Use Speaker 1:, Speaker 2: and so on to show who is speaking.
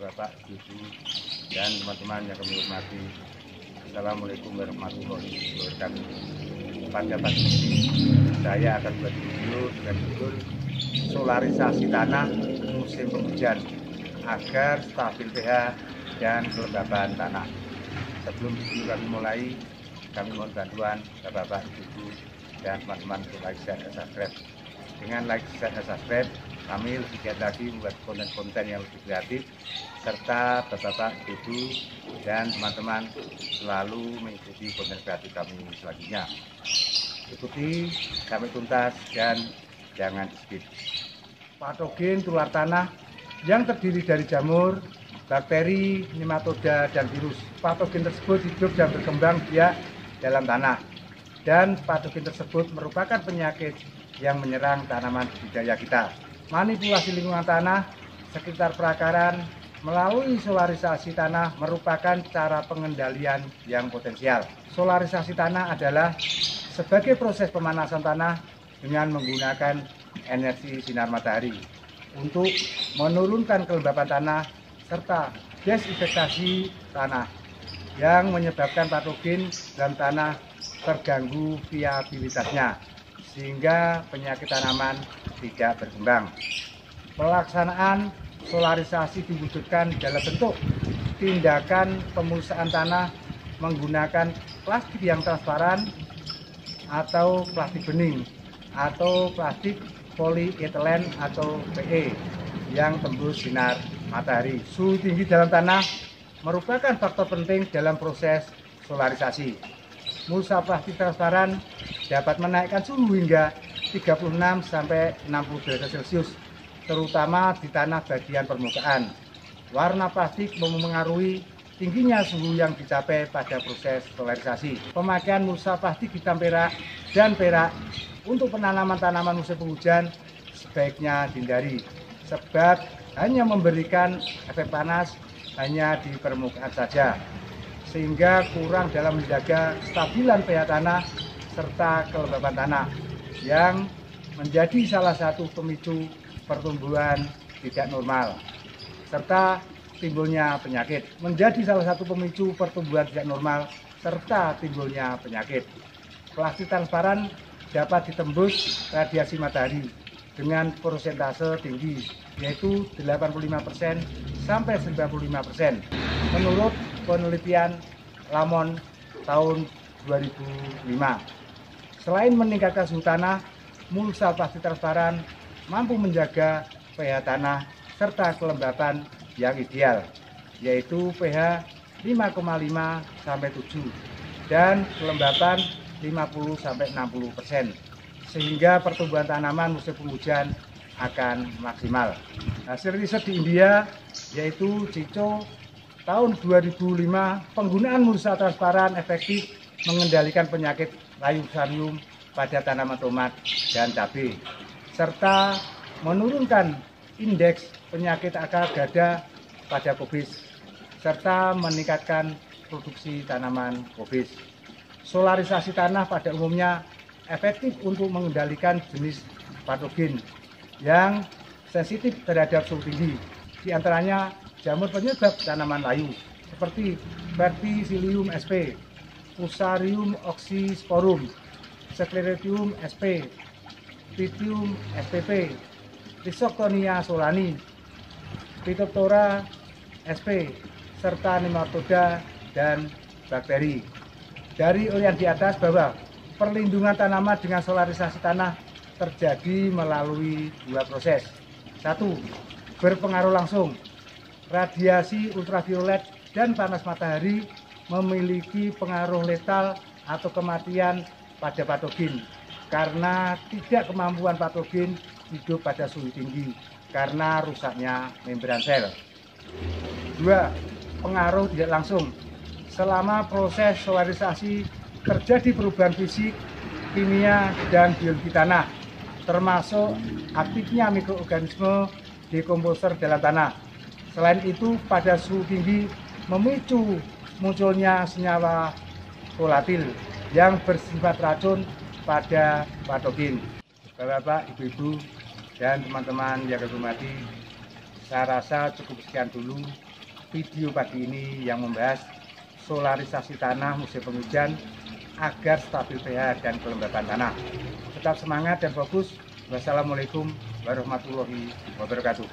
Speaker 1: Bapak, Ibu, dan teman-teman yang kami hormati. Assalamualaikum warahmatullahi wabarakatuh. Pada pagi ini saya akan buat video dengan judul solarisasi tanah musim penghujan agar stabil pH dan kelembaban tanah. Sebelum video kami mulai, kami mohon bantuan Bapak, Ibu, dan teman-teman untuk like, share, dan subscribe. Dengan like, share, dan subscribe, kami lebih giat lagi membuat konten-konten yang lebih kreatif, serta Bapak, Ibu, dan teman-teman selalu mengikuti konten kreatif kami selanjutnya. Ikuti sampai tuntas dan jangan di-skip. Patogen tular tanah yang terdiri dari jamur, bakteri, nematoda, dan virus. Patogen tersebut hidup dan berkembang biak dalam tanah, dan patogen tersebut merupakan penyakit yang menyerang tanaman budidaya kita. Manipulasi lingkungan tanah sekitar perakaran melalui solarisasi tanah merupakan cara pengendalian yang potensial. Solarisasi tanah adalah sebagai proses pemanasan tanah dengan menggunakan energi sinar matahari untuk menurunkan kelembapan tanah serta desinfektasi tanah yang menyebabkan patogen dalam tanah terganggu viabilitasnya, sehingga penyakit tanaman tidak berkembang. Pelaksanaan solarisasi diwujudkan dalam bentuk tindakan pemulsaan tanah menggunakan plastik yang transparan atau plastik bening atau plastik polietilen atau PE yang tembus sinar matahari. Suhu tinggi dalam tanah merupakan faktor penting dalam proses solarisasi. Mulsa plastik transparan dapat menaikkan suhu hingga 36 sampai 60 derajat Celcius, terutama di tanah bagian permukaan. Warna plastik memengaruhi tingginya suhu yang dicapai pada proses solarisasi. Pemakaian mulsa plastik hitam perak dan perak untuk penanaman tanaman musim penghujan sebaiknya dihindari, sebab hanya memberikan efek panas hanya di permukaan saja, sehingga kurang dalam menjaga kestabilan pH tanah serta kelembaban tanah yang menjadi salah satu pemicu pertumbuhan tidak normal serta timbulnya penyakit. Menjadi salah satu pemicu pertumbuhan tidak normal serta timbulnya penyakit. Plastik transparan dapat ditembus radiasi matahari dengan persentase tinggi, yaitu 85% sampai 95%. Menurut penelitian Lamon tahun 2005. Selain meningkatkan suhu tanah, mulsa plastik transparan mampu menjaga pH tanah serta kelembapan yang ideal, yaitu pH 5,5 sampai 7 dan kelembapan 50 sampai 60%, sehingga pertumbuhan tanaman musim penghujan akan maksimal. Hasil riset di India yaitu Cico tahun 2005, penggunaan mulsa transparan efektif mengendalikan penyakit layu fusarium pada tanaman tomat dan cabai, serta menurunkan indeks penyakit akar gada pada kobis, serta meningkatkan produksi tanaman kobis. Solarisasi tanah pada umumnya efektif untuk mengendalikan jenis patogen yang sensitif terhadap suhu tinggi, di antaranya jamur penyebab tanaman layu seperti Verticillium sp, Fusarium oxysporum, Sclerotium sp, Pythium spp, Rhizoctonia solani, Phytophthora sp, serta nematoda dan bakteri. Dari uraian di atas bahwa perlindungan tanaman dengan solarisasi tanah terjadi melalui dua proses. Satu, berpengaruh langsung. Radiasi ultraviolet dan panas matahari memiliki pengaruh letal atau kematian pada patogen karena tidak kemampuan patogen hidup pada suhu tinggi karena rusaknya membran sel. Dua, pengaruh tidak langsung. Selama proses solarisasi terjadi perubahan fisik, kimia, dan biologi tanah, termasuk aktifnya mikroorganisme dekomposer dalam tanah. Selain itu, pada suhu tinggi memicu munculnya senyawa volatil yang bersifat racun pada patogen. Bapak, Ibu-ibu, dan teman-teman yang kami hormati, saya rasa cukup sekian dulu. video pagi ini yang membahas solarisasi tanah musim penghujan agar stabil pH dan kelembapan tanah. Tetap semangat dan fokus. Wassalamualaikum warahmatullahi wabarakatuh.